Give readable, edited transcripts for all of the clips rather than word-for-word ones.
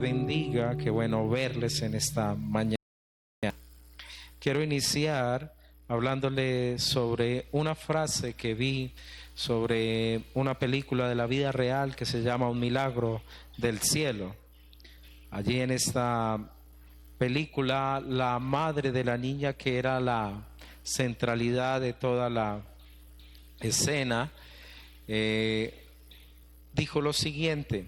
Bendiga, qué bueno verles en esta mañana. Quiero iniciar hablándole sobre una frase que vi sobre una película de la vida real que se llama Un milagro del cielo. Allí en esta película, la madre de la niña, que era la centralidad de toda la escena, dijo lo siguiente: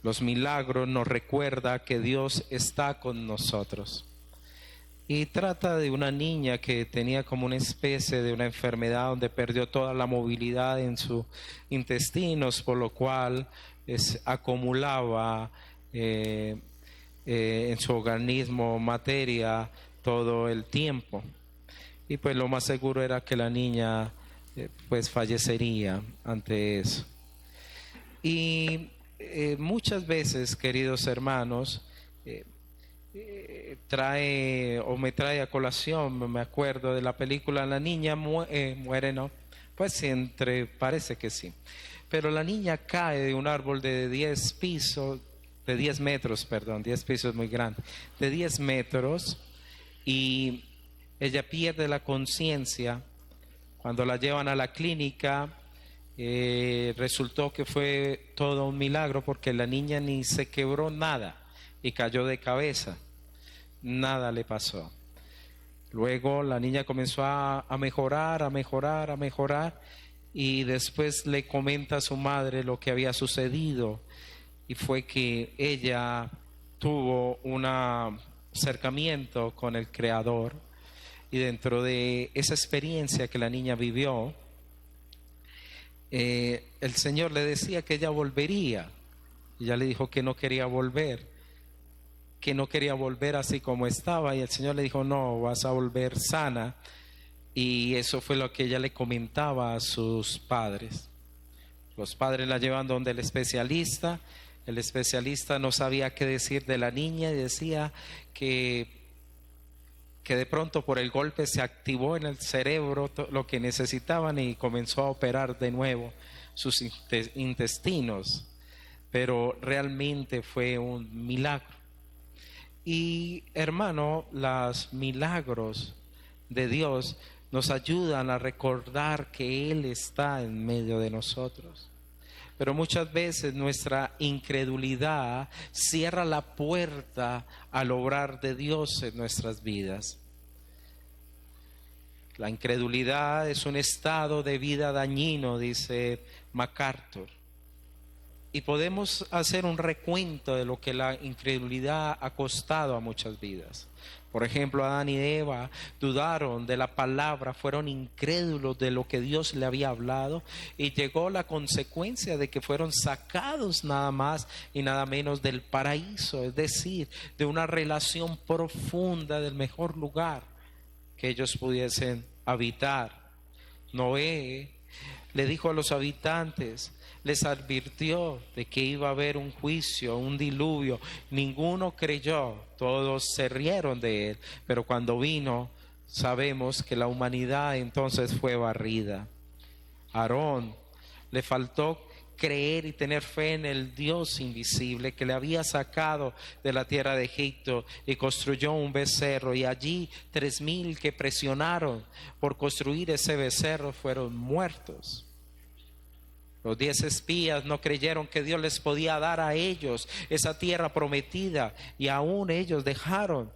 los milagros nos recuerda que Dios está con nosotros. Y trata de una niña que tenía como una especie de una enfermedad donde perdió toda la movilidad en sus intestinos, por lo cual acumulaba en su organismo materia todo el tiempo. Y pues lo más seguro era que la niña pues fallecería ante eso. Y muchas veces, queridos hermanos, me trae a colación, me acuerdo de la película La niña muere, ¿no? Pues parece que sí. Pero la niña cae de un árbol de 10 pisos, de 10 metros, perdón, 10 pisos es muy grande, de 10 metros, y ella pierde la conciencia. Cuando la llevan a la clínica, resultó que fue todo un milagro, porque la niña ni se quebró nada y cayó de cabeza, nada le pasó. Luego la niña comenzó a mejorar, y después le comenta a su madre lo que había sucedido, y fue que ella tuvo un acercamiento con el Creador, y dentro de esa experiencia que la niña vivió, el Señor le decía que ella volvería. Ella le dijo que no quería volver, así como estaba, y el Señor le dijo: no, vas a volver sana. Y eso fue lo que ella le comentaba a sus padres. Los padres la llevan donde el especialista no sabía qué decir de la niña, y decía que de pronto por el golpe se activó en el cerebro lo que necesitaban, y comenzó a operar de nuevo sus intestinos, pero realmente fue un milagro. Y hermano, los milagros de Dios nos ayudan a recordar que Él está en medio de nosotros. Pero muchas veces nuestra incredulidad cierra la puerta al obrar de Dios en nuestras vidas. La incredulidad es un estado de vida dañino, dice MacArthur. Y podemos hacer un recuento de lo que la incredulidad ha costado a muchas vidas. Por ejemplo, Adán y Eva dudaron de la palabra, fueron incrédulos de lo que Dios le había hablado, y llegó la consecuencia de que fueron sacados nada más y nada menos del paraíso, es decir, de una relación profunda, del mejor lugar que ellos pudiesen habitar. Noé le dijo a los habitantes, les advirtió de que iba a haber un juicio, un diluvio. Ninguno creyó, todos se rieron de él, pero cuando vino, sabemos que la humanidad entonces fue barrida. Aarón le faltó creer y tener fe en el Dios invisible que le había sacado de la tierra de Egipto, y construyó un becerro, y allí 3,000 que presionaron por construir ese becerro fueron muertos. Los 10 espías no creyeron que Dios les podía dar a ellos esa tierra prometida, y aún ellos dejaron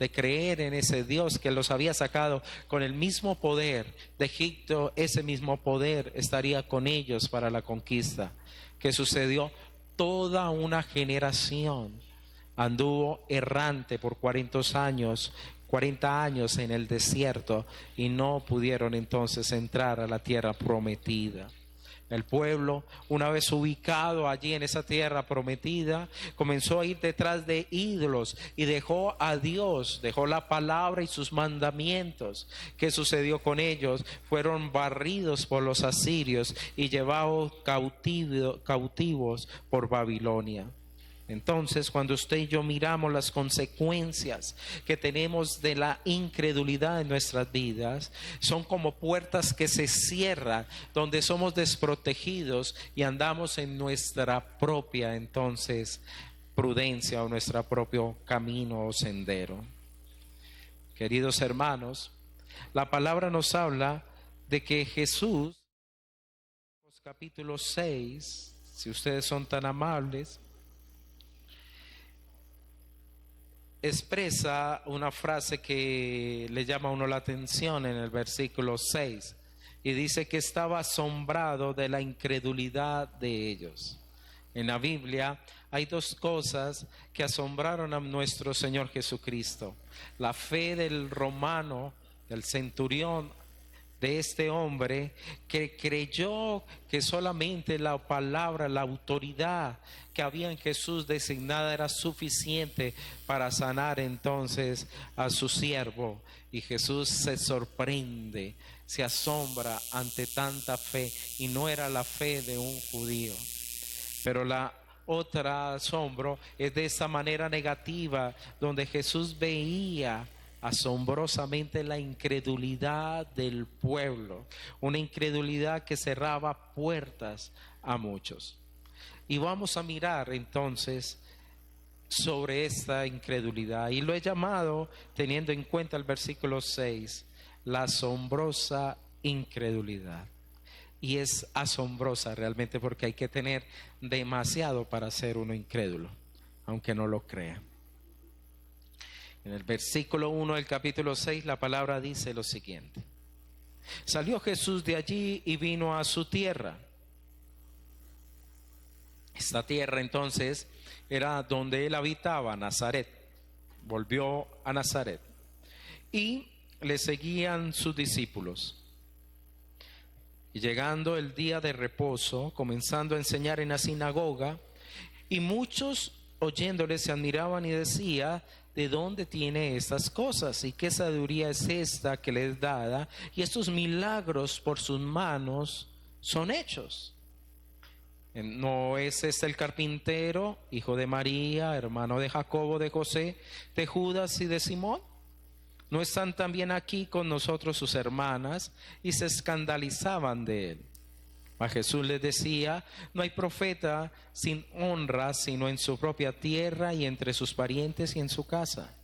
de creer en ese Dios que los había sacado con el mismo poder de Egipto. Ese mismo poder estaría con ellos para la conquista. ¿Qué sucedió? Toda una generación anduvo errante por 40 años en el desierto, y no pudieron entonces entrar a la tierra prometida. El pueblo, una vez ubicado allí en esa tierra prometida, comenzó a ir detrás de ídolos y dejó a Dios, dejó la palabra y sus mandamientos. ¿Qué sucedió con ellos? Fueron barridos por los asirios y llevados cautivos por Babilonia. Entonces, cuando usted y yo miramos las consecuencias que tenemos de la incredulidad en nuestras vidas, son como puertas que se cierran, donde somos desprotegidos y andamos en nuestra propia, entonces, prudencia o nuestro propio camino o sendero. Queridos hermanos, la palabra nos habla de que Jesús, capítulo 6, si ustedes son tan amables, expresa una frase que le llama a uno la atención en el versículo 6 y dice que estaba asombrado de la incredulidad de ellos. En la Biblia hay dos cosas que asombraron a nuestro Señor Jesucristo: la fe del romano, del centurión, de este hombre que creyó que solamente la palabra, la autoridad que había en Jesús designada era suficiente para sanar entonces a su siervo. Y Jesús se sorprende, se asombra ante tanta fe, y no era la fe de un judío. Pero la otra asombro es de esa manera negativa, donde Jesús veía asombrosamente la incredulidad del pueblo, una incredulidad que cerraba puertas a muchos. Y vamos a mirar entonces sobre esta incredulidad, y lo he llamado, teniendo en cuenta el versículo 6, la asombrosa incredulidad. Y es asombrosa realmente, porque hay que tener demasiado para ser uno incrédulo, aunque no lo crea. En el versículo 1 del capítulo 6 la palabra dice lo siguiente: salió Jesús de allí y vino a su tierra. Esta tierra entonces era donde él habitaba, Nazaret. Volvió a Nazaret y le seguían sus discípulos. Y llegando el día de reposo, comenzando a enseñar en la sinagoga, y muchos oyéndole se admiraban y decía: ¿de dónde tiene estas cosas? ¿Y qué sabiduría es esta que le es dada? Y estos milagros por sus manos son hechos. ¿No es este el carpintero, hijo de María, hermano de Jacobo, de José, de Judas y de Simón? ¿No están también aquí con nosotros sus hermanas? Y se escandalizaban de él. A Jesús les decía: no hay profeta sin honra sino en su propia tierra y entre sus parientes y en su casa.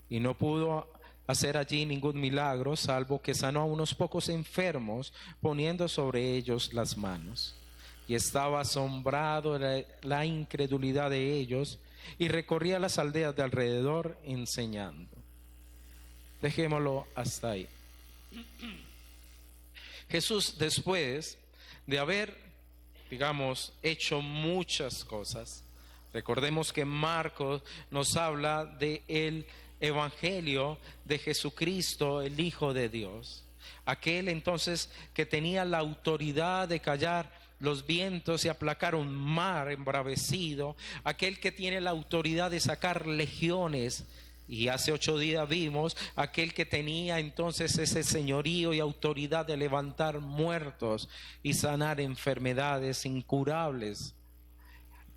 Y no pudo hacer allí ningún milagro, salvo que sanó a unos pocos enfermos, poniendo sobre ellos las manos. Y estaba asombrado de la incredulidad de ellos, y recorría las aldeas de alrededor enseñando. Dejémoslo hasta ahí. Jesús, después de haber, digamos, hecho muchas cosas, recordemos que Marcos nos habla del evangelio de Jesucristo, el Hijo de Dios, aquel entonces que tenía la autoridad de callar los vientos y aplacar un mar embravecido, aquel que tiene la autoridad de sacar legiones. Y hace 8 días vimos aquel que tenía entonces ese señorío y autoridad de levantar muertos y sanar enfermedades incurables.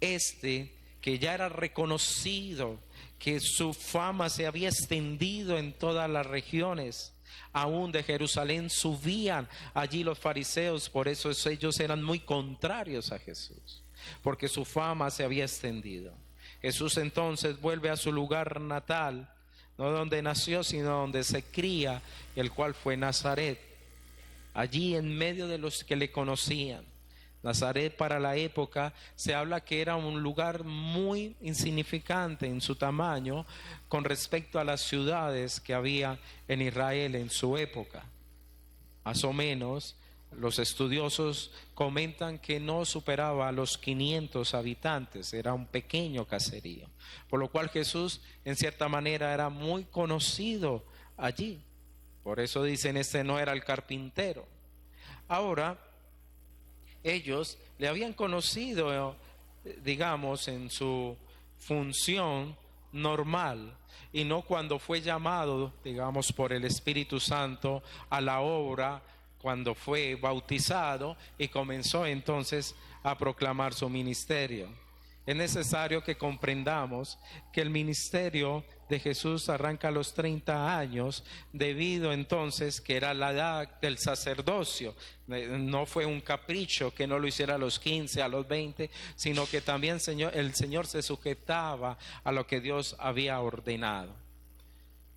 Este que ya era reconocido, que su fama se había extendido en todas las regiones, aún de Jerusalén subían allí los fariseos, por eso ellos eran muy contrarios a Jesús, porque su fama se había extendido. Jesús entonces vuelve a su lugar natal, no donde nació, sino donde se cría, el cual fue Nazaret, allí en medio de los que le conocían. Nazaret para la época se habla que era un lugar muy insignificante en su tamaño con respecto a las ciudades que había en Israel en su época. Más o menos, los estudiosos comentan que no superaba a los 500 habitantes, era un pequeño caserío, por lo cual Jesús en cierta manera era muy conocido allí. Por eso dicen, este no era el carpintero. Ahora, ellos le habían conocido, digamos, en su función normal, y no cuando fue llamado, digamos, por el Espíritu Santo a la obra, cuando fue bautizado y comenzó entonces a proclamar su ministerio. es necesario que comprendamos que el ministerio de Jesús arranca a los 30 años, debido entonces que era la edad del sacerdocio. No fue un capricho que no lo hiciera a los 15, a los 20, sino que también el Señor se sujetaba a lo que Dios había ordenado.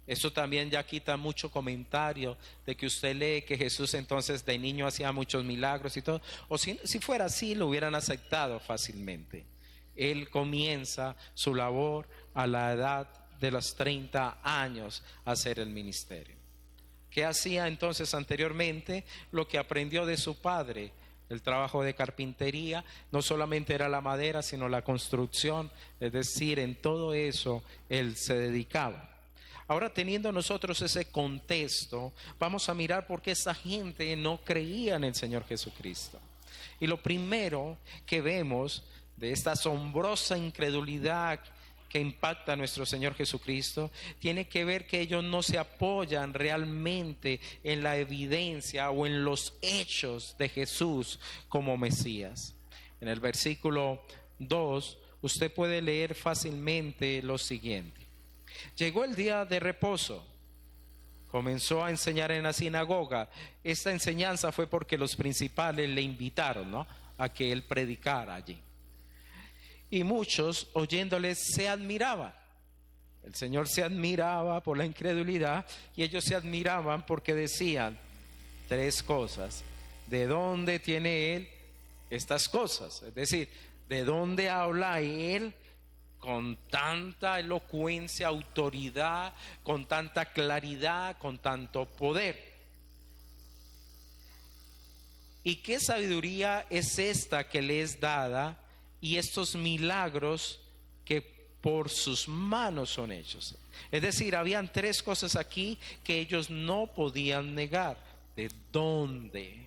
Eso también ya quita mucho comentario de que usted lee que Jesús entonces de niño hacía muchos milagros y todo. O si fuera así, lo hubieran aceptado fácilmente. Él comienza su labor a la edad de los 30 años a hacer el ministerio. ¿Qué hacía entonces anteriormente? Lo que aprendió de su padre. El trabajo de carpintería no solamente era la madera, sino la construcción. Es decir, en todo eso él se dedicaba. Ahora, teniendo nosotros ese contexto, vamos a mirar por qué esa gente no creía en el Señor Jesucristo. Y lo primero que vemos de esta asombrosa incredulidad que impacta a nuestro Señor Jesucristo, tiene que ver que ellos no se apoyan realmente en la evidencia o en los hechos de Jesús como Mesías. En el versículo 2, usted puede leer fácilmente lo siguiente. Llegó el día de reposo, comenzó a enseñar en la sinagoga. Esta enseñanza fue porque los principales le invitaron, ¿no?, a que él predicara allí. Y muchos oyéndoles se admiraban. El Señor se admiraba por la incredulidad y ellos se admiraban porque decían tres cosas. ¿De dónde tiene él estas cosas? Es decir, ¿de dónde habla él con tanta elocuencia, autoridad, con tanta claridad, con tanto poder? ¿Y qué sabiduría es esta que le es dada? Y estos milagros que por sus manos son hechos. Es decir, habían tres cosas aquí que ellos no podían negar. ¿De dónde?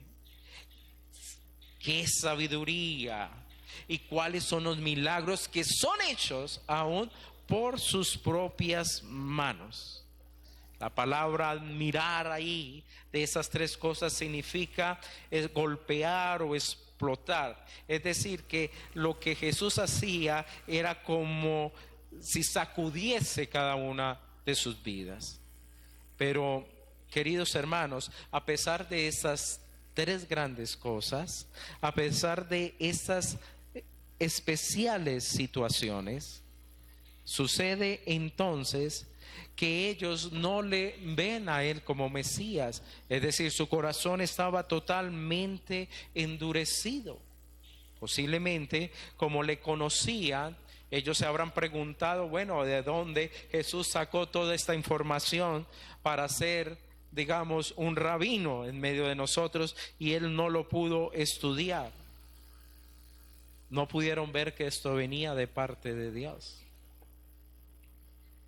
¿Qué sabiduría? ¿Y cuáles son los milagros que son hechos aún por sus propias manos? La palabra admirar ahí de esas tres cosas significa golpear o explotar. Es decir, que lo que Jesús hacía era como si sacudiese cada una de sus vidas. Pero, queridos hermanos, a pesar de esas tres grandes cosas, a pesar de esas especiales situaciones, sucede entonces que ellos no le ven a él como Mesías. Es decir, su corazón estaba totalmente endurecido. Posiblemente, como le conocían, ellos se habrán preguntado, bueno, ¿de dónde Jesús sacó toda esta información para ser, digamos, un rabino en medio de nosotros, y él no lo pudo estudiar? No pudieron ver que esto venía de parte de Dios.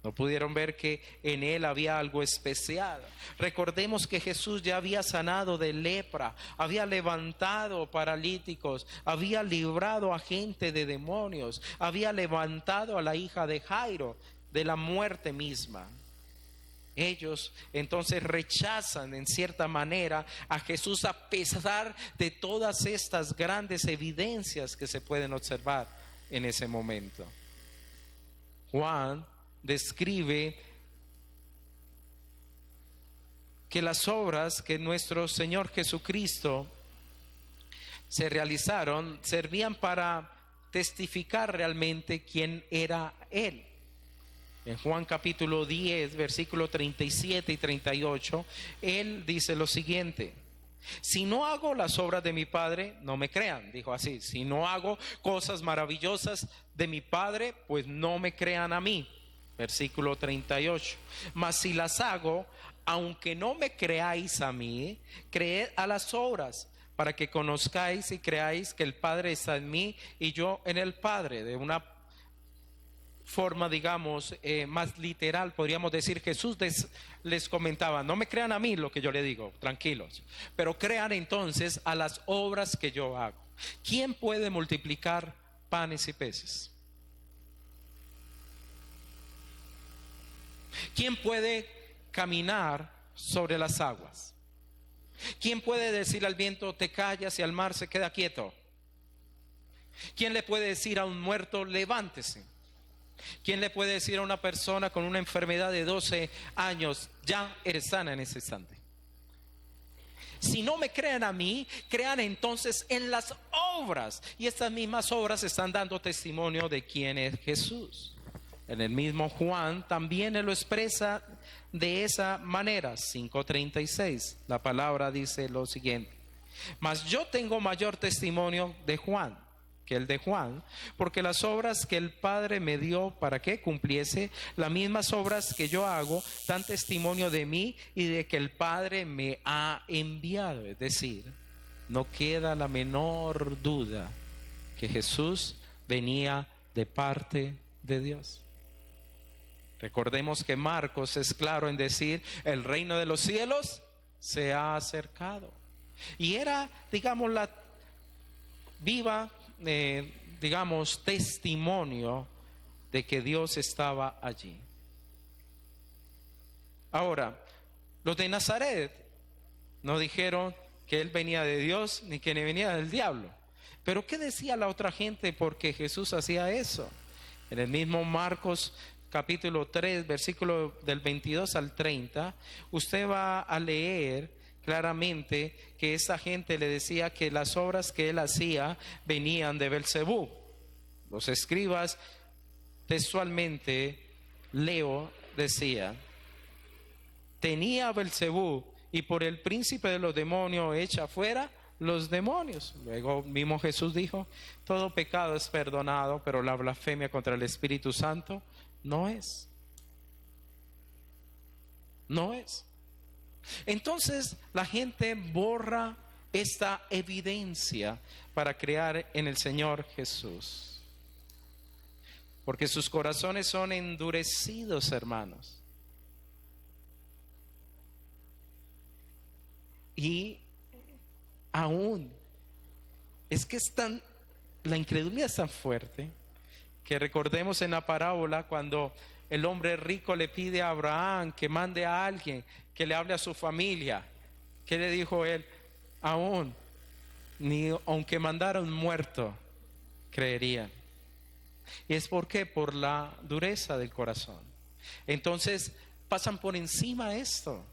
No pudieron ver que en él había algo especial. Recordemos que Jesús ya había sanado de lepra, había levantado paralíticos, había librado a gente de demonios, había levantado a la hija de Jairo de la muerte misma. Ellos entonces rechazan en cierta manera a Jesús a pesar de todas estas grandes evidencias que se pueden observar en ese momento. Juan describe que las obras que nuestro Señor Jesucristo se realizaron servían para testificar realmente quién era Él. En Juan capítulo 10, versículos 37 y 38, Él dice lo siguiente: si no hago las obras de mi Padre, no me crean. Dijo así: si no hago cosas maravillosas de mi Padre, pues no me crean a mí. Versículo 38. Mas si las hago, aunque no me creáis a mí, creed a las obras, para que conozcáis y creáis que el Padre está en mí y yo en el Padre. De una forma, digamos, más literal, podríamos decir, Jesús les comentaba: no me crean a mí lo que yo le digo, tranquilos, pero crean entonces a las obras que yo hago. ¿Quién puede multiplicar panes y peces? ¿Quién puede caminar sobre las aguas? ¿Quién puede decir al viento te callas y al mar se queda quieto? ¿Quién le puede decir a un muerto, levántese? ¿Quién le puede decir a una persona con una enfermedad de 12 años, ya eres sana en ese instante? Si no me crean a mí, crean entonces en las obras. Y estas mismas obras están dando testimonio de quién es Jesús. En el mismo Juan también él lo expresa de esa manera, 5:36. La palabra dice lo siguiente: mas yo tengo mayor testimonio de Juan que el de Juan, porque las obras que el Padre me dio para que cumpliese, las mismas obras que yo hago, dan testimonio de mí y de que el Padre me ha enviado. Es decir, no queda la menor duda que Jesús venía de parte de Dios. Recordemos que Marcos es claro en decir, el reino de los cielos se ha acercado. Y era, digamos, la viva, testimonio de que Dios estaba allí. Ahora, los de Nazaret no dijeron que él venía de Dios ni que venía del diablo. Pero ¿qué decía la otra gente porque Jesús hacía eso? En el mismo Marcos capítulo 3, versículo del 22 al 30, usted va a leer claramente que esa gente le decía que las obras que él hacía venían de Belcebú. Los escribas textualmente, Leo decía, tenía Belcebú y por el príncipe de los demonios echa fuera los demonios. Luego mismo Jesús dijo, todo pecado es perdonado, pero la blasfemia contra el Espíritu Santo no es. No es. Entonces la gente borra esta evidencia para creer en el Señor Jesús, porque sus corazones son endurecidos, hermanos. Y aún es que la incredulidad es tan fuerte que recordemos en la parábola cuando el hombre rico le pide a Abraham que mande a alguien que le hable a su familia. ¿Qué le dijo él? Aún, ni aunque mandara un muerto, creerían. ¿Y es por qué? Por la dureza del corazón. Entonces pasan por encima esto.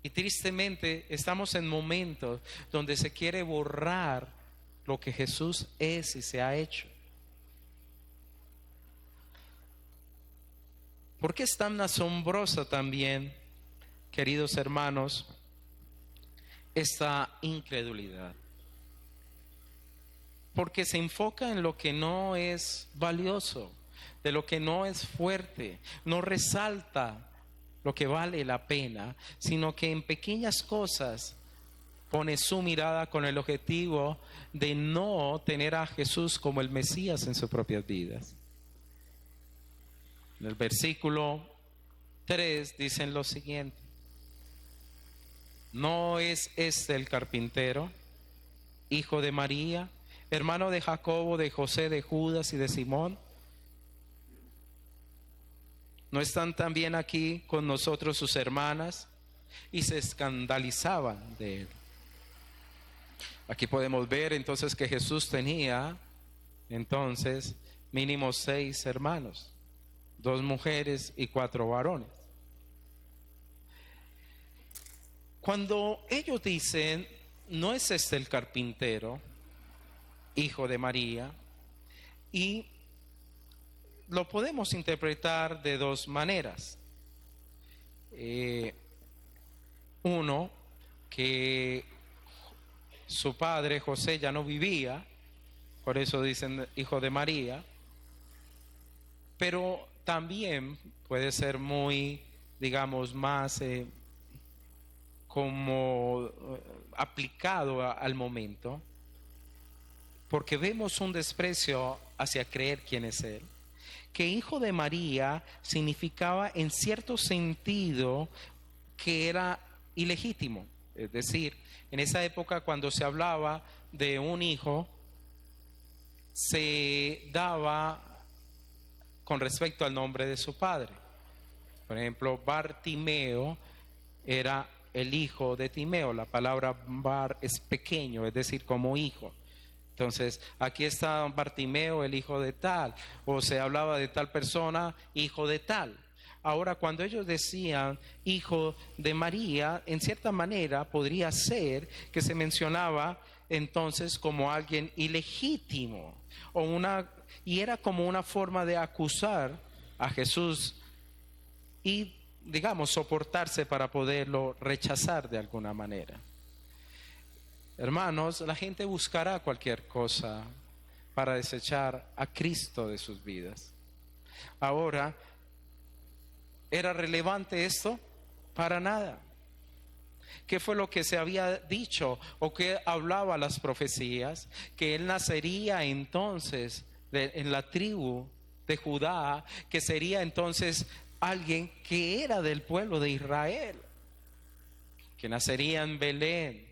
Y tristemente estamos en momentos donde se quiere borrar lo que Jesús es y se ha hecho. ¿Por qué es tan asombrosa también, queridos hermanos, esta incredulidad? Porque se enfoca en lo que no es valioso, de lo que no es fuerte, no resalta lo que vale la pena, sino que en pequeñas cosas pone su mirada con el objetivo de no tener a Jesús como el Mesías en sus propias vidas. En el versículo 3 dicen lo siguiente: ¿no es este el carpintero, hijo de María, hermano de Jacobo, de José, de Judas y de Simón? ¿No están también aquí con nosotros sus hermanas? Y se escandalizaban de él. Aquí podemos ver entonces que Jesús tenía entonces mínimo 6 hermanos, 2 mujeres y 4 varones. Cuando ellos dicen, ¿no es este el carpintero, hijo de María? Y lo podemos interpretar de 2 maneras. Uno, que su padre José ya no vivía, por eso dicen hijo de María, pero también puede ser muy, digamos, más como aplicado al momento, porque vemos un desprecio hacia creer quién es Él. Que hijo de María significaba en cierto sentido que era ilegítimo. Es decir, en esa época cuando se hablaba de un hijo, se daba con respecto al nombre de su padre. Por ejemplo, Bartimeo era el hijo de Timeo. La palabra bar es pequeño, es decir, como hijo. Entonces, aquí está Bartimeo, el hijo de tal, o se hablaba de tal persona, hijo de tal. Ahora, cuando ellos decían hijo de María, en cierta manera podría ser que se mencionaba entonces como alguien ilegítimo, y era como una forma de acusar a Jesús y, digamos, soportarse para poderlo rechazar de alguna manera. Hermanos, la gente buscará cualquier cosa para desechar a Cristo de sus vidas. Ahora, ¿era relevante esto? Para nada. ¿Qué fue lo que se había dicho o qué hablaba las profecías? Que él nacería entonces en la tribu de Judá, que sería entonces alguien que era del pueblo de Israel, que nacería en Belén,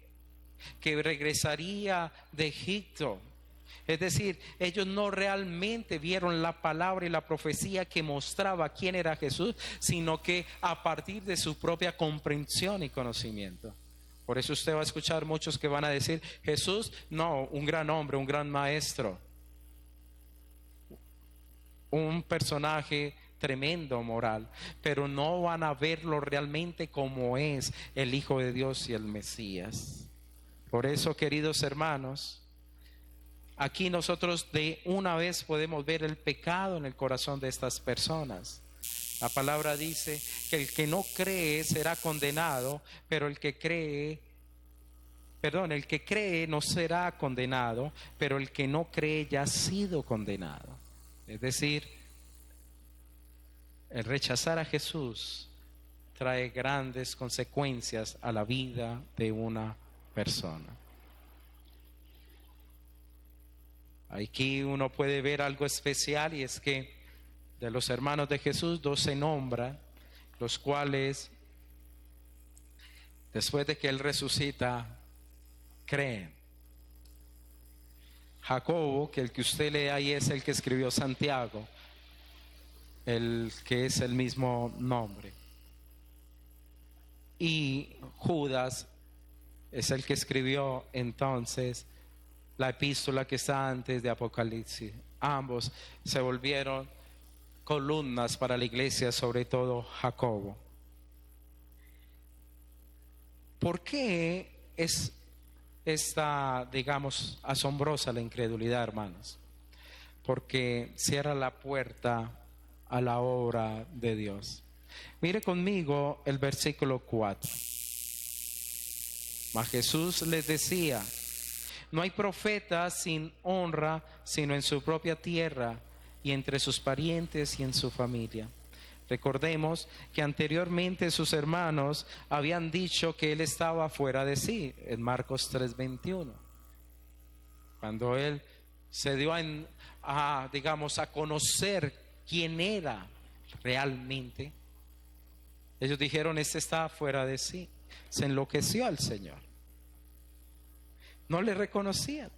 que regresaría de Egipto. Es decir, ellos no realmente vieron la palabra y la profecía que mostraba quién era Jesús, sino que a partir de su propia comprensión y conocimiento. Por eso usted va a escuchar muchos que van a decir, Jesús, no, un gran hombre, un gran maestro, un personaje tremendo moral, pero no van a verlo realmente como es el Hijo de Dios y el Mesías. Por eso, queridos hermanos, aquí nosotros de una vez podemos ver el pecado en el corazón de estas personas. La palabra dice que el que no cree será condenado, pero el que cree no será condenado, pero el que no cree ya ha sido condenado. Es decir, el rechazar a Jesús trae grandes consecuencias a la vida de una persona. Aquí uno puede ver algo especial, y es que de los hermanos de Jesús, 2 se nombran, los cuales después de que él resucita creen. Jacobo, que el que usted lee ahí es el que escribió Santiago, el que es el mismo nombre, y Judas es el que escribió entonces la epístola que está antes de Apocalipsis. Ambos se volvieron columnas para la iglesia, sobre todo Jacobo. ¿Por qué es esta, digamos, asombrosa la incredulidad, hermanos? Porque cierra la puerta a la obra de Dios. Mire conmigo el versículo 4. Mas Jesús les decía: no hay profeta sin honra sino en su propia tierra y entre sus parientes y en su familia. Recordemos que anteriormente sus hermanos habían dicho que él estaba fuera de sí, en Marcos 3:21. Cuando él se dio a conocer quién era realmente, ellos dijeron: este está fuera de sí. Se enloqueció al Señor. No le reconocían,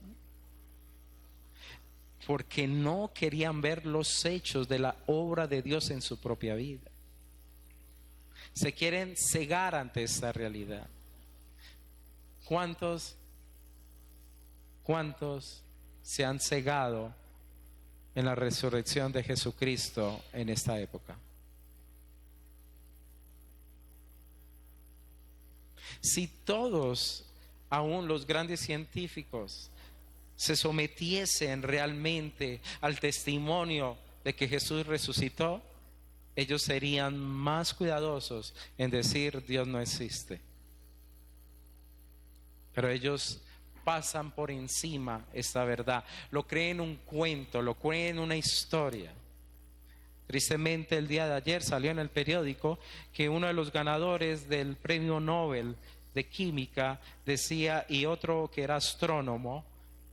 porque no querían ver los hechos de la obra de Dios en su propia vida. Se quieren cegar ante esta realidad. ¿Cuántos se han cegado en la resurrección de Jesucristo en esta época? Si todos, aún los grandes científicos, se sometiesen realmente al testimonio de que Jesús resucitó, ellos serían más cuidadosos en decir Dios no existe. Pero ellos pasan por encima esta verdad, lo creen un cuento, lo creen una historia. Tristemente, el día de ayer salió en el periódico que uno de los ganadores del premio Nobel de Química decía, y otro que era astrónomo,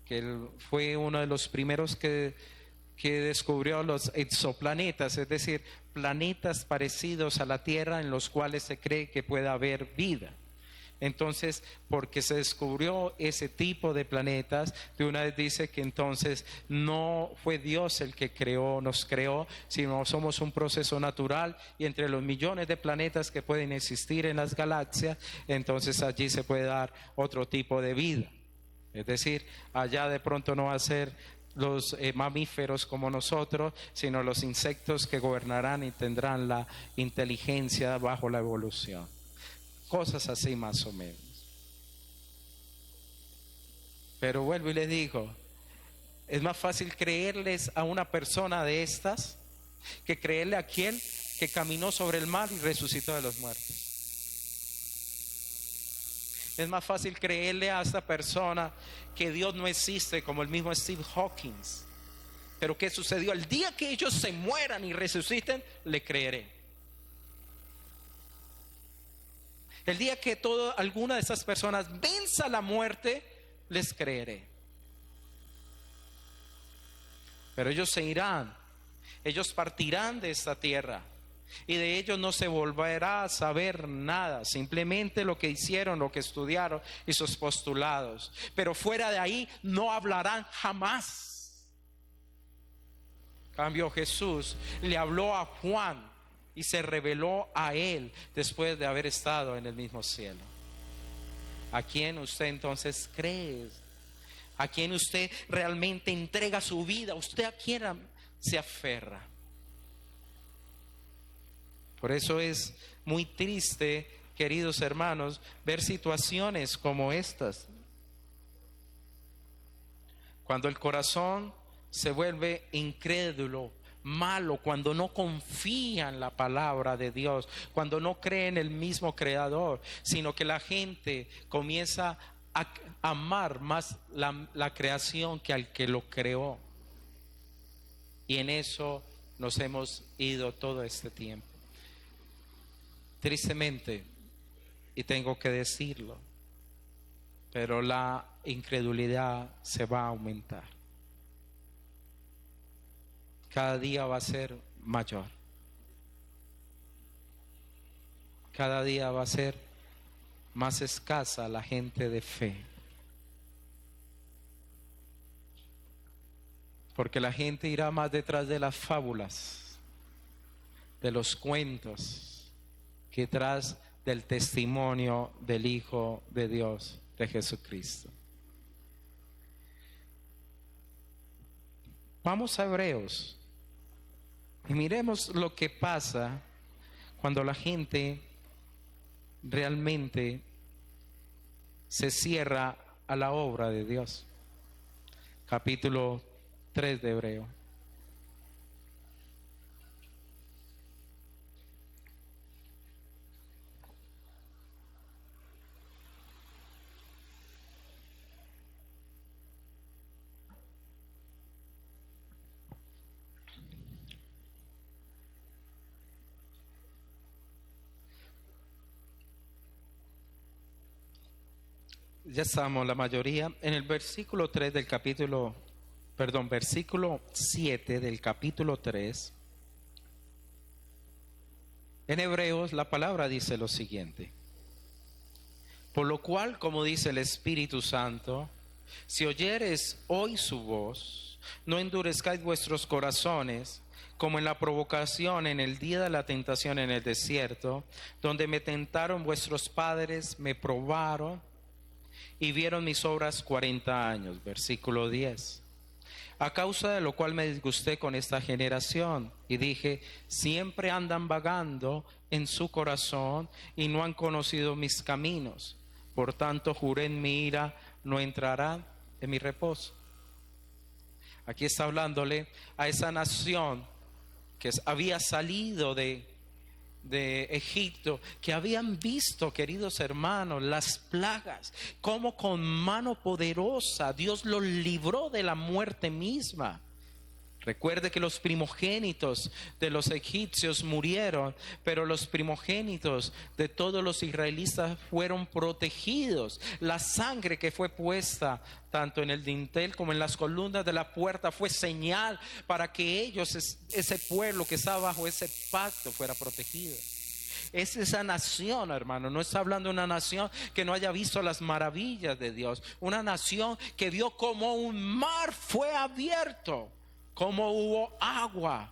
que él fue uno de los primeros que descubrió los exoplanetas, es decir, planetas parecidos a la Tierra en los cuales se cree que puede haber vida. Entonces, porque se descubrió ese tipo de planetas, de una vez dice que entonces no fue Dios el que nos creó, sino somos un proceso natural, y entre los millones de planetas que pueden existir en las galaxias, entonces allí se puede dar otro tipo de vida. Es decir, allá de pronto no va a ser los mamíferos como nosotros, sino los insectos que gobernarán y tendrán la inteligencia bajo la evolución. Cosas así más o menos. Pero vuelvo y les digo, es más fácil creerles a una persona de estas que creerle a aquel que caminó sobre el mar y resucitó de los muertos. Es más fácil creerle a esta persona que Dios no existe, como el mismo Steve Hawking. Pero ¿qué sucedió? El día que ellos se mueran y resuciten, le creeré. El día que alguna de esas personas venza la muerte, les creeré. Pero ellos se irán, ellos partirán de esta tierra, y de ellos no se volverá a saber nada, simplemente lo que hicieron, lo que estudiaron y sus postulados. Pero fuera de ahí no hablarán jamás. En cambio, Jesús le habló a Juan y se reveló a él después de haber estado en el mismo cielo. ¿A quién usted entonces cree? ¿A quién usted realmente entrega su vida? ¿Usted a quién se aferra? Por eso es muy triste, queridos hermanos, ver situaciones como estas. Cuando el corazón se vuelve incrédulo, malo, cuando no confía en la palabra de Dios, cuando no cree en el mismo Creador, sino que la gente comienza a amar más la creación que al que lo creó. Y en eso nos hemos ido todo este tiempo. Tristemente, y tengo que decirlo, pero la incredulidad se va a aumentar. Cada día va a ser mayor. Cada día va a ser más escasa la gente de fe. Porque la gente irá más detrás de las fábulas, de los cuentos, que tras del testimonio del Hijo de Dios, de Jesucristo. Vamos a Hebreos y miremos lo que pasa cuando la gente realmente se cierra a la obra de Dios. Capítulo 3 de Hebreos. Ya estamos la mayoría en el versículo 3 del versículo 7 del capítulo 3. En Hebreos la palabra dice lo siguiente: por lo cual, como dice el Espíritu Santo, si oyeres hoy su voz, no endurezcáis vuestros corazones, como en la provocación en el día de la tentación en el desierto, donde me tentaron vuestros padres, me probaron y vieron mis obras 40 años. Versículo 10. A causa de lo cual me disgusté con esta generación y dije, siempre andan vagando en su corazón y no han conocido mis caminos. Por tanto, juré en mi ira, no entrarán en mi reposo. Aquí está hablándole a esa nación que había salido de Egipto, que habían visto, queridos hermanos, las plagas, cómo con mano poderosa Dios los libró de la muerte misma. Recuerde que los primogénitos de los egipcios murieron, pero los primogénitos de todos los israelitas fueron protegidos. La sangre que fue puesta tanto en el dintel como en las columnas de la puerta fue señal para que ellos, ese pueblo que estaba bajo ese pacto, fuera protegido. Es esa nación, hermano. No está hablando de una nación que no haya visto las maravillas de Dios. Una nación que vio como un mar fue abierto, como hubo agua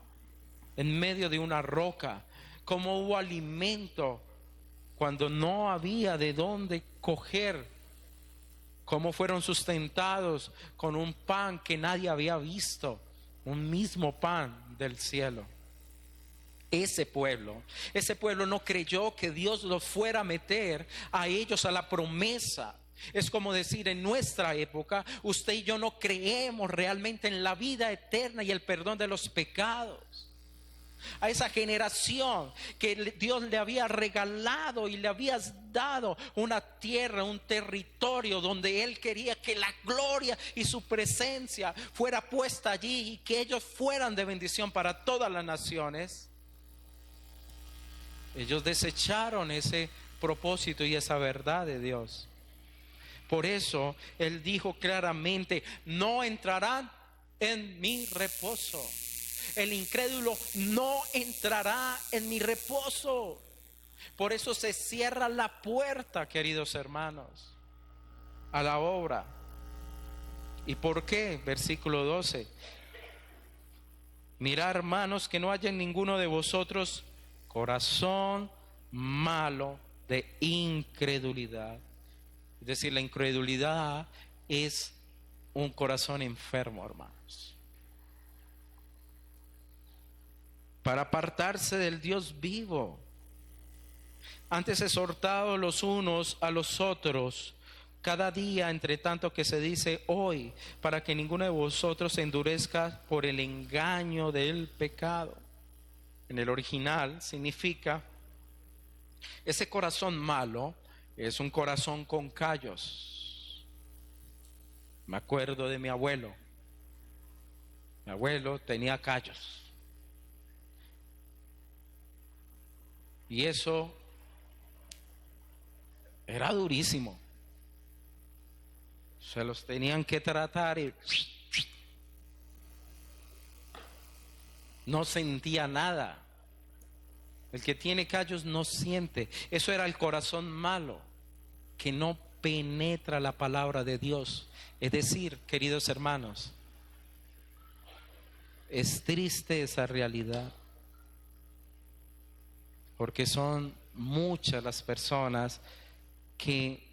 en medio de una roca, como hubo alimento cuando no había de dónde coger, cómo fueron sustentados con un pan que nadie había visto, un mismo pan del cielo. Ese pueblo no creyó que Dios los fuera a meter a ellos a la promesa. Es como decir, en nuestra época, usted y yo no creemos realmente en la vida eterna y el perdón de los pecados. A esa generación que Dios le había regalado y le había dado una tierra, un territorio donde Él quería que la gloria y su presencia fuera puesta allí y que ellos fueran de bendición para todas las naciones. Ellos desecharon ese propósito y esa verdad de Dios. Por eso Él dijo claramente: no entrarán en mi reposo. El incrédulo no entrará en mi reposo. Por eso se cierra la puerta, queridos hermanos, a la obra. ¿Y por qué? Versículo 12. Mirad, hermanos, que no haya en ninguno de vosotros corazón malo de incredulidad. Es decir, la incredulidad es un corazón enfermo, hermanos. Para apartarse del Dios vivo. Antes exhortados los unos a los otros, cada día, entre tanto que se dice hoy, para que ninguno de vosotros se endurezca por el engaño del pecado. En el original significa, ese corazón malo es un corazón con callos. Me acuerdo de mi abuelo. Mi abuelo tenía callos. Y eso era durísimo. Se los tenían que tratar y no sentía nada. El que tiene callos no siente. Eso era el corazón malo, que no penetra la palabra de Dios. Es decir, queridos hermanos, es triste esa realidad, porque son muchas las personas que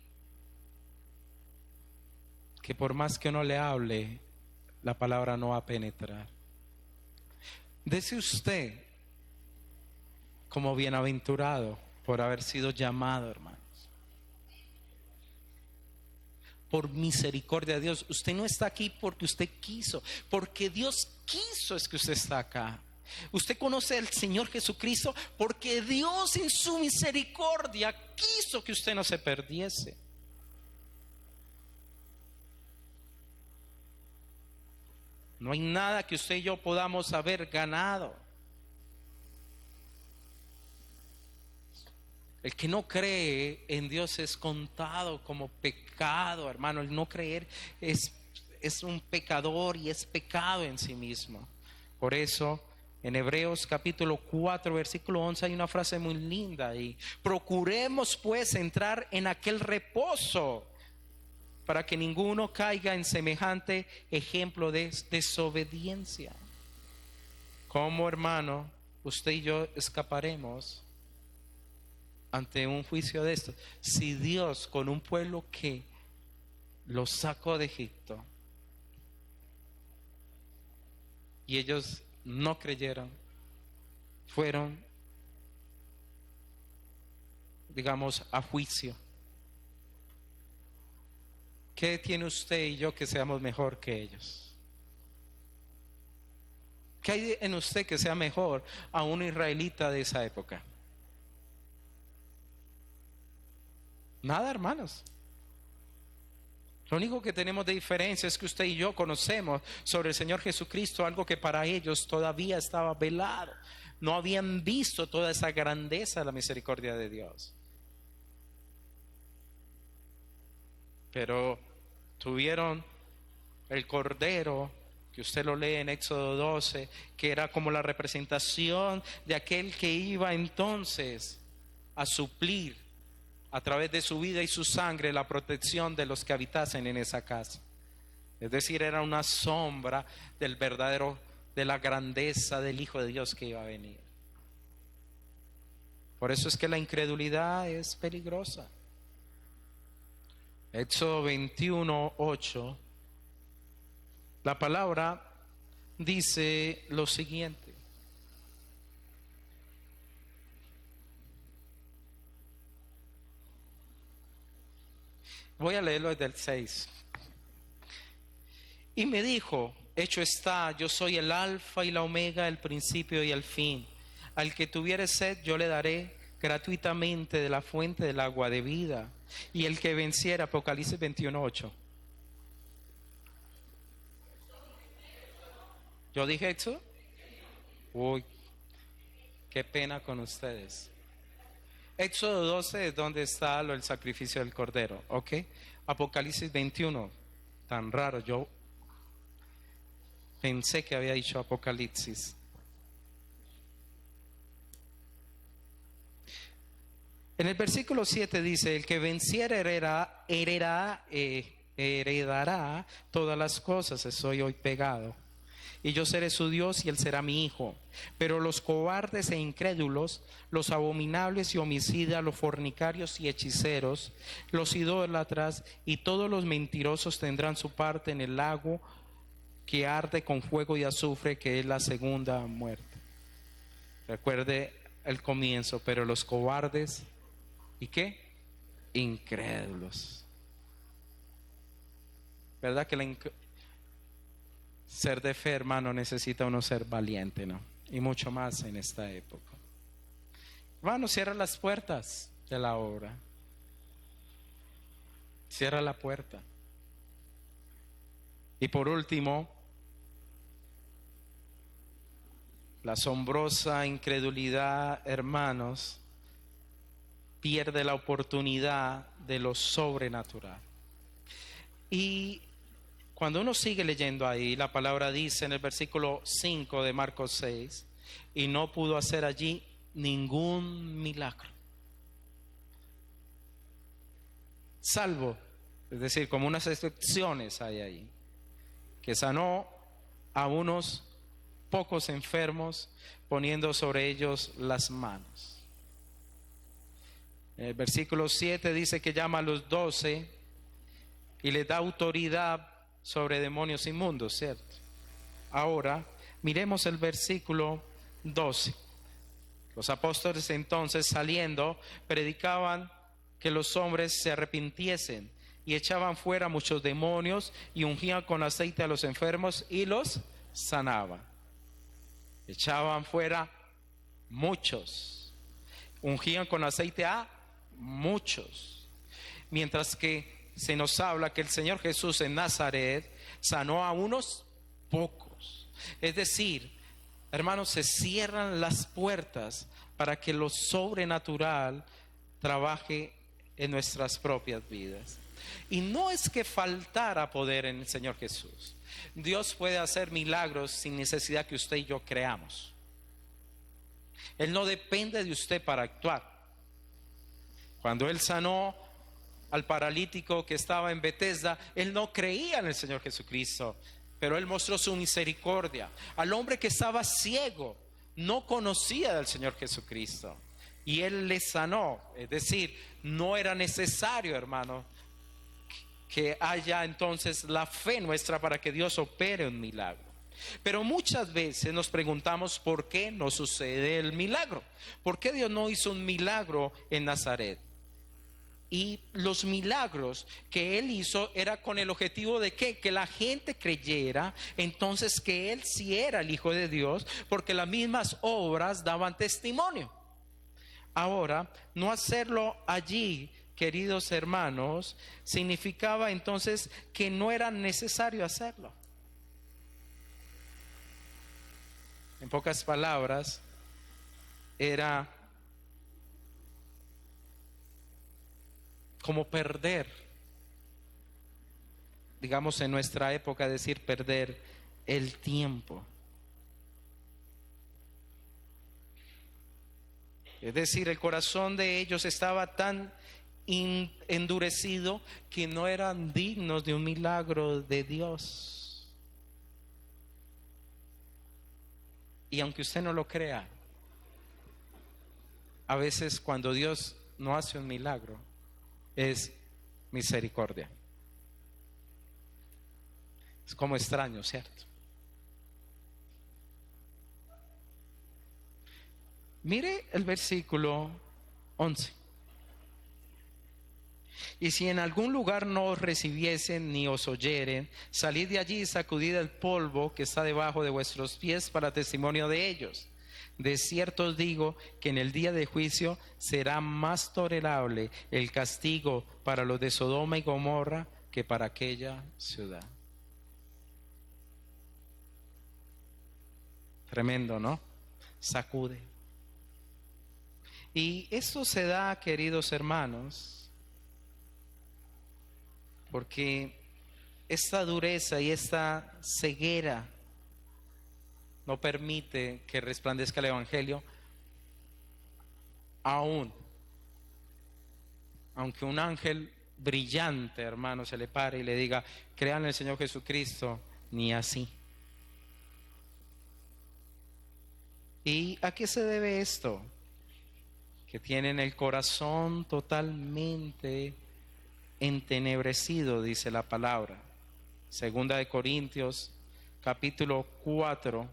por más que uno le hable, la palabra no va a penetrar. Dese usted como bienaventurado por haber sido llamado, hermanos. Por misericordia de Dios. Usted no está aquí porque usted quiso, porque Dios quiso es que usted está acá. Usted conoce al Señor Jesucristo porque Dios en su misericordia quiso que usted no se perdiese. No hay nada que usted y yo podamos haber ganado. El que no cree en Dios es contado como pecado, hermano. El no creer es un pecador y es pecado en sí mismo. Por eso, en Hebreos capítulo 4, versículo 11, hay una frase muy linda ahí. Procuremos pues entrar en aquel reposo, para que ninguno caiga en semejante ejemplo de desobediencia. ¿Cómo, hermano, usted y yo escaparemos ante un juicio de esto? Si Dios, con un pueblo que los sacó de Egipto y ellos no creyeron, fueron, digamos, a juicio. ¿Qué tiene usted y yo que seamos mejor que ellos? ¿Qué hay en usted que sea mejor a un israelita de esa época? Nada, hermanos. Lo único que tenemos de diferencia es que usted y yo conocemos sobre el Señor Jesucristo algo que para ellos todavía estaba velado. No habían visto toda esa grandeza de la misericordia de Dios. Pero tuvieron el Cordero, que usted lo lee en Éxodo 12, que era como la representación de aquel que iba entonces a suplir a través de su vida y su sangre la protección de los que habitasen en esa casa. Es decir, era una sombra del verdadero, de la grandeza del Hijo de Dios que iba a venir. Por eso es que la incredulidad es peligrosa. Éxodo 21:8, la palabra dice lo siguiente. Voy a leerlo desde el 6. Y me dijo, hecho está, yo soy el alfa y la omega, el principio y el fin. Al que tuviere sed, yo le daré gratuitamente de la fuente del agua de vida. Y el que venciera, Apocalipsis 21:8. ¿Yo dije eso? Uy, qué pena con ustedes. Éxodo 12 es donde está el sacrificio del cordero, ¿ok? Apocalipsis 21, tan raro, yo pensé que había dicho Apocalipsis. En el versículo 7 dice, el que venciere heredará todas las cosas, estoy hoy pegado. Y yo seré su Dios y él será mi hijo. Pero los cobardes e incrédulos, los abominables y homicidas, los fornicarios y hechiceros, los idólatras y todos los mentirosos tendrán su parte en el lago que arde con fuego y azufre, que es la segunda muerte. Recuerde el comienzo, pero los cobardes ¿y qué? Incrédulos. ¿Verdad que ser de fe, hermano, necesita uno ser valiente, ¿no? Y mucho más en esta época. Hermano, cierra las puertas de la obra. Cierra la puerta. Y por último, la asombrosa incredulidad, hermanos, pierde la oportunidad de lo sobrenatural. Y cuando uno sigue leyendo ahí, la palabra dice en el versículo 5 de Marcos 6, y no pudo hacer allí ningún milagro. Salvo, es decir, como unas excepciones hay ahí, que sanó a unos pocos enfermos poniendo sobre ellos las manos. El versículo 7 dice que llama a los 12 y les da autoridad sobre demonios inmundos, ¿cierto? Ahora, miremos el versículo 12. Los apóstoles entonces saliendo predicaban que los hombres se arrepintiesen y echaban fuera muchos demonios y ungían con aceite a los enfermos y los sanaban. Echaban fuera muchos, ungían con aceite a muchos, mientras que se nos habla que el Señor Jesús en Nazaret sanó a unos pocos. Es decir, hermanos, se cierran las puertas para que lo sobrenatural trabaje en nuestras propias vidas. Y no es que faltara poder en el Señor Jesús. Dios puede hacer milagros sin necesidad que usted y yo creamos. Él no depende de usted para actuar. Cuando Él sanó al paralítico que estaba en Betesda, Él no creía en el Señor Jesucristo, pero Él mostró su misericordia. Al hombre que estaba ciego, no conocía del Señor Jesucristo, y Él le sanó. Es decir, no era necesario, hermano, que haya entonces la fe nuestra para que Dios opere un milagro. Pero muchas veces nos preguntamos por qué no sucede el milagro. ¿Por qué Dios no hizo un milagro en Nazaret? Y los milagros que Él hizo era con el objetivo de ¿qué? Que la gente creyera entonces que Él sí era el Hijo de Dios, porque las mismas obras daban testimonio. Ahora, no hacerlo allí, queridos hermanos, significaba entonces que no era necesario hacerlo. En pocas palabras, era como perder, digamos en nuestra época decir perder el tiempo. Es decir, el corazón de ellos estaba tan endurecido que no eran dignos de un milagro de Dios. Y aunque usted no lo crea, a veces cuando Dios no hace un milagro, es misericordia. Es como extraño, ¿cierto? Mire el versículo 11. Y si en algún lugar no os recibiesen ni os oyeren, salid de allí y sacudid el polvo que está debajo de vuestros pies para testimonio de ellos. De cierto os digo que en el día de juicio será más tolerable el castigo para los de Sodoma y Gomorra que para aquella ciudad. Tremendo, ¿no? Sacude. Y esto se da, queridos hermanos, porque esta dureza y esta ceguera no permite que resplandezca el Evangelio, aunque un ángel brillante, hermano, se le pare y le diga, crean en el Señor Jesucristo, ni así. ¿Y a qué se debe esto? Que tienen el corazón totalmente entenebrecido, dice la palabra. Segunda de Corintios, capítulo 4,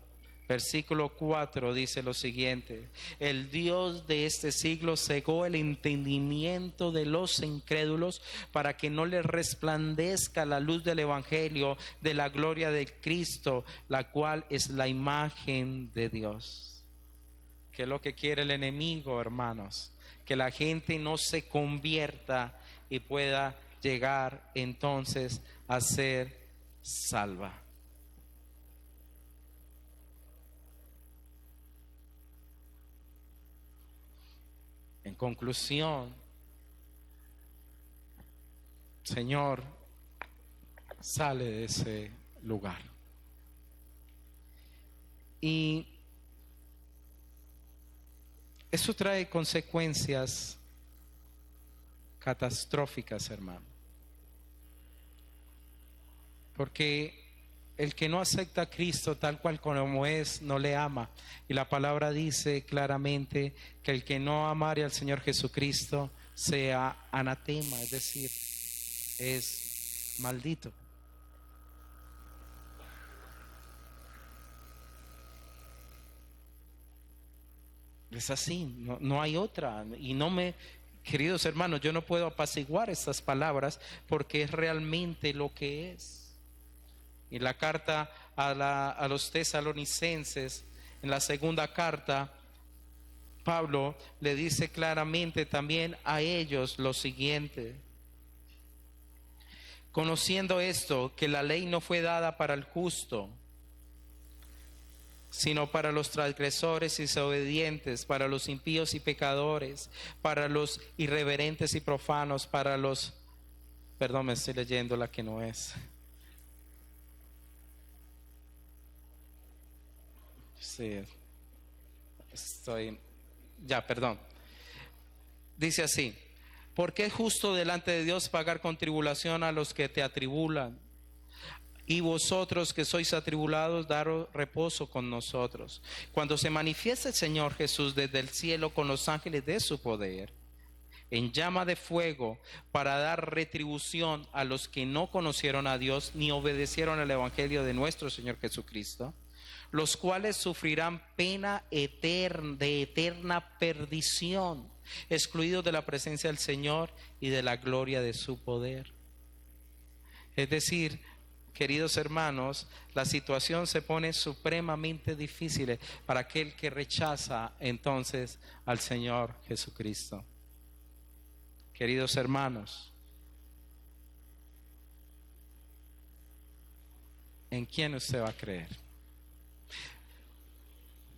versículo 4 dice lo siguiente: el Dios de este siglo cegó el entendimiento de los incrédulos para que no les resplandezca la luz del Evangelio de la gloria de Cristo, la cual es la imagen de Dios. ¿Qué es lo que quiere el enemigo, hermanos? Que la gente no se convierta y pueda llegar entonces a ser salva. En conclusión, Señor, sale de ese lugar. Y eso trae consecuencias catastróficas, hermano. Porque el que no acepta a Cristo tal cual como es, no le ama. Y la palabra dice claramente que el que no amare al Señor Jesucristo sea anatema, es decir, es maldito. Es así, no hay otra. Y queridos hermanos, yo no puedo apaciguar estas palabras porque es realmente lo que es. Y la carta a los tesalonicenses, en la segunda carta, Pablo le dice claramente también a ellos lo siguiente: conociendo esto, que la ley no fue dada para el justo, sino para los transgresores y desobedientes, para los impíos y pecadores, para los irreverentes y profanos, para los... Perdón, me estoy leyendo la que no es. Sí, perdón. Dice así: porque es justo delante de Dios pagar con tribulación a los que te atribulan, y vosotros que sois atribulados, daros reposo con nosotros, cuando se manifieste el Señor Jesús desde el cielo con los ángeles de su poder, en llama de fuego, para dar retribución a los que no conocieron a Dios ni obedecieron al Evangelio de nuestro Señor Jesucristo, los cuales sufrirán pena de eterna perdición, excluidos de la presencia del Señor y de la gloria de su poder. Es decir, queridos hermanos, la situación se pone supremamente difícil para aquel que rechaza entonces al Señor Jesucristo. Queridos hermanos, ¿en quién usted va a creer?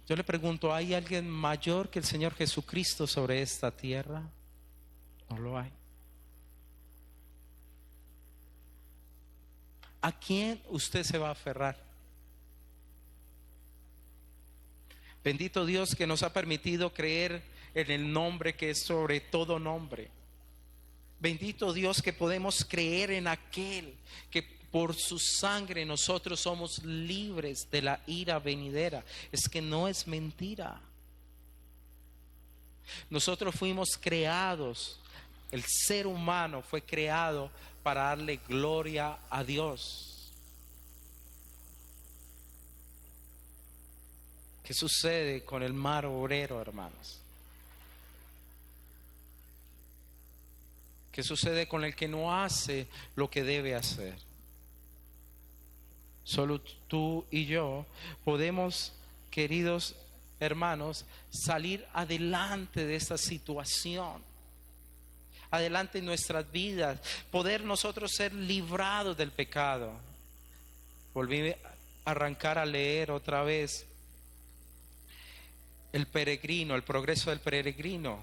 Yo le pregunto, ¿hay alguien mayor que el Señor Jesucristo sobre esta tierra? No lo hay. ¿A quién usted se va a aferrar? Bendito Dios que nos ha permitido creer en el nombre que es sobre todo nombre. Bendito Dios que podemos creer en aquel que por su sangre nosotros somos libres de la ira venidera. Es que no es mentira. Nosotros fuimos creados, el ser humano fue creado para darle gloria a Dios. ¿Qué sucede con el mal obrero, hermanos? ¿Qué sucede con el que no hace lo que debe hacer? Solo tú y yo podemos, queridos hermanos, salir adelante de esta situación, adelante en nuestras vidas, poder nosotros ser librados del pecado. Volví a arrancar a leer otra vez el peregrino, el progreso del peregrino,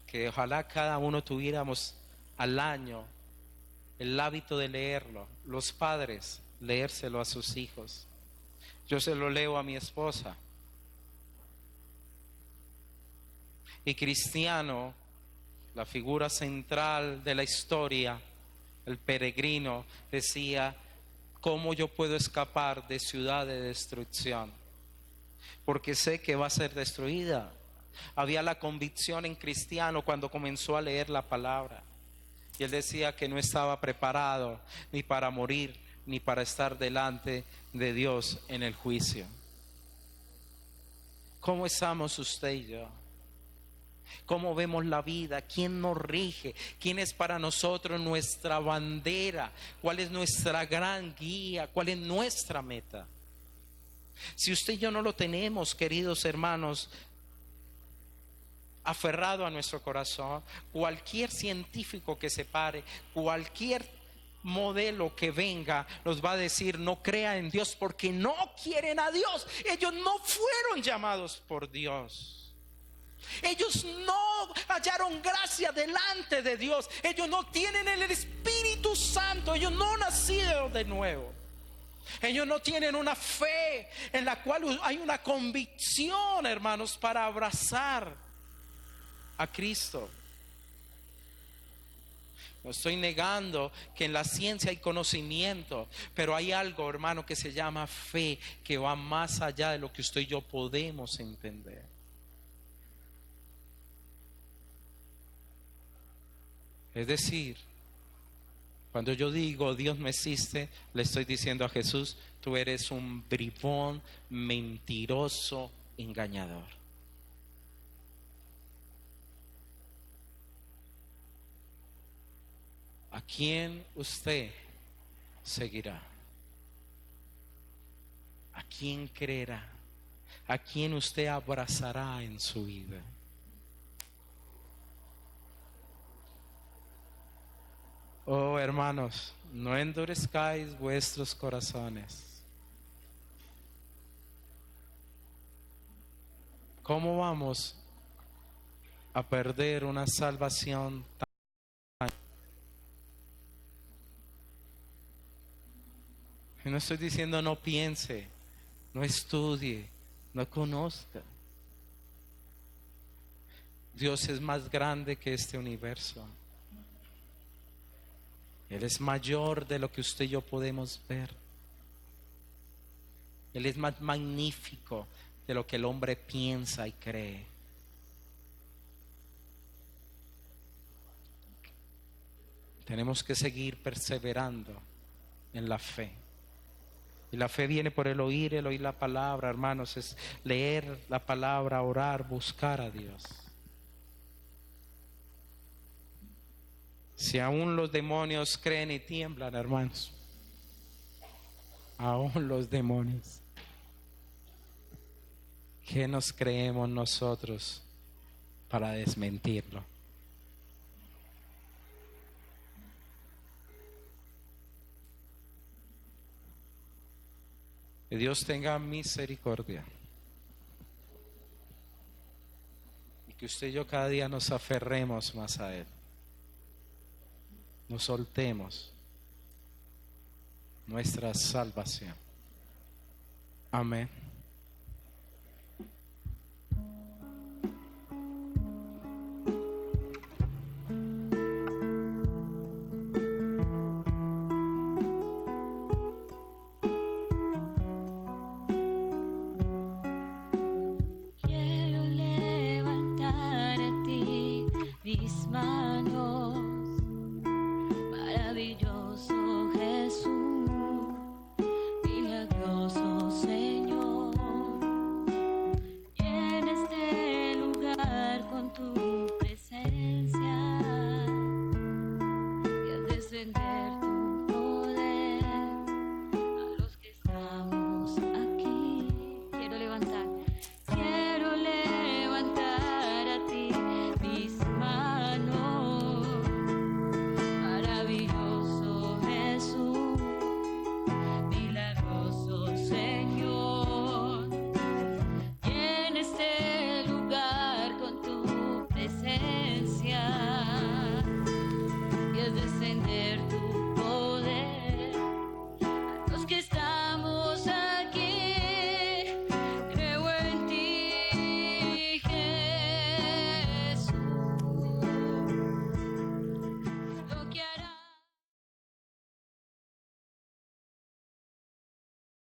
que ojalá cada uno tuviéramos al año el hábito de leerlo. Los padres, leérselo a sus hijos. Yo se lo leo a mi esposa. Y Cristiano, la figura central de la historia, el peregrino, decía: ¿cómo yo puedo escapar de ciudad de destrucción? Porque sé que va a ser destruida. Había la convicción en Cristiano cuando comenzó a leer la palabra. Y él decía que no estaba preparado ni para morir, ni para estar delante de Dios en el juicio. ¿Cómo estamos usted y yo? ¿Cómo vemos la vida? ¿Quién nos rige? ¿Quién es para nosotros nuestra bandera? ¿Cuál es nuestra gran guía? ¿Cuál es nuestra meta? Si usted y yo no lo tenemos, queridos hermanos, aferrado a nuestro corazón, cualquier científico que se pare, cualquier modelo que venga, nos va a decir: no crea en Dios porque no quieren a Dios. Ellos no fueron llamados por Dios. Ellos no hallaron gracia delante de Dios. Ellos no tienen el Espíritu Santo. Ellos no nacieron de nuevo. Ellos no tienen una fe en la cual hay una convicción, hermanos, para abrazar a Cristo. No estoy negando que en la ciencia hay conocimiento, pero hay algo, hermano, que se llama fe, que va más allá de lo que usted y yo podemos entender. Es decir, cuando yo digo Dios no existe, le estoy diciendo a Jesús: tú eres un bribón, mentiroso, engañador. ¿A quién usted seguirá? ¿A quién creerá? ¿A quién usted abrazará en su vida? Oh, hermanos, no endurezcáis vuestros corazones. ¿Cómo vamos a perder una salvación tan... No estoy diciendo no piense, no estudie, no conozca. Dios es más grande que este universo. Él es mayor de lo que usted y yo podemos ver. Él es más magnífico de lo que el hombre piensa y cree. Tenemos que seguir perseverando en la fe. Y la fe viene por el oír la palabra, hermanos. Es leer la palabra, orar, buscar a Dios. Si aún los demonios creen y tiemblan, hermanos, aún los demonios, ¿qué nos creemos nosotros para desmentirlo? Que Dios tenga misericordia y que usted y yo cada día nos aferremos más a Él. No soltemos nuestra salvación. Amén. manos.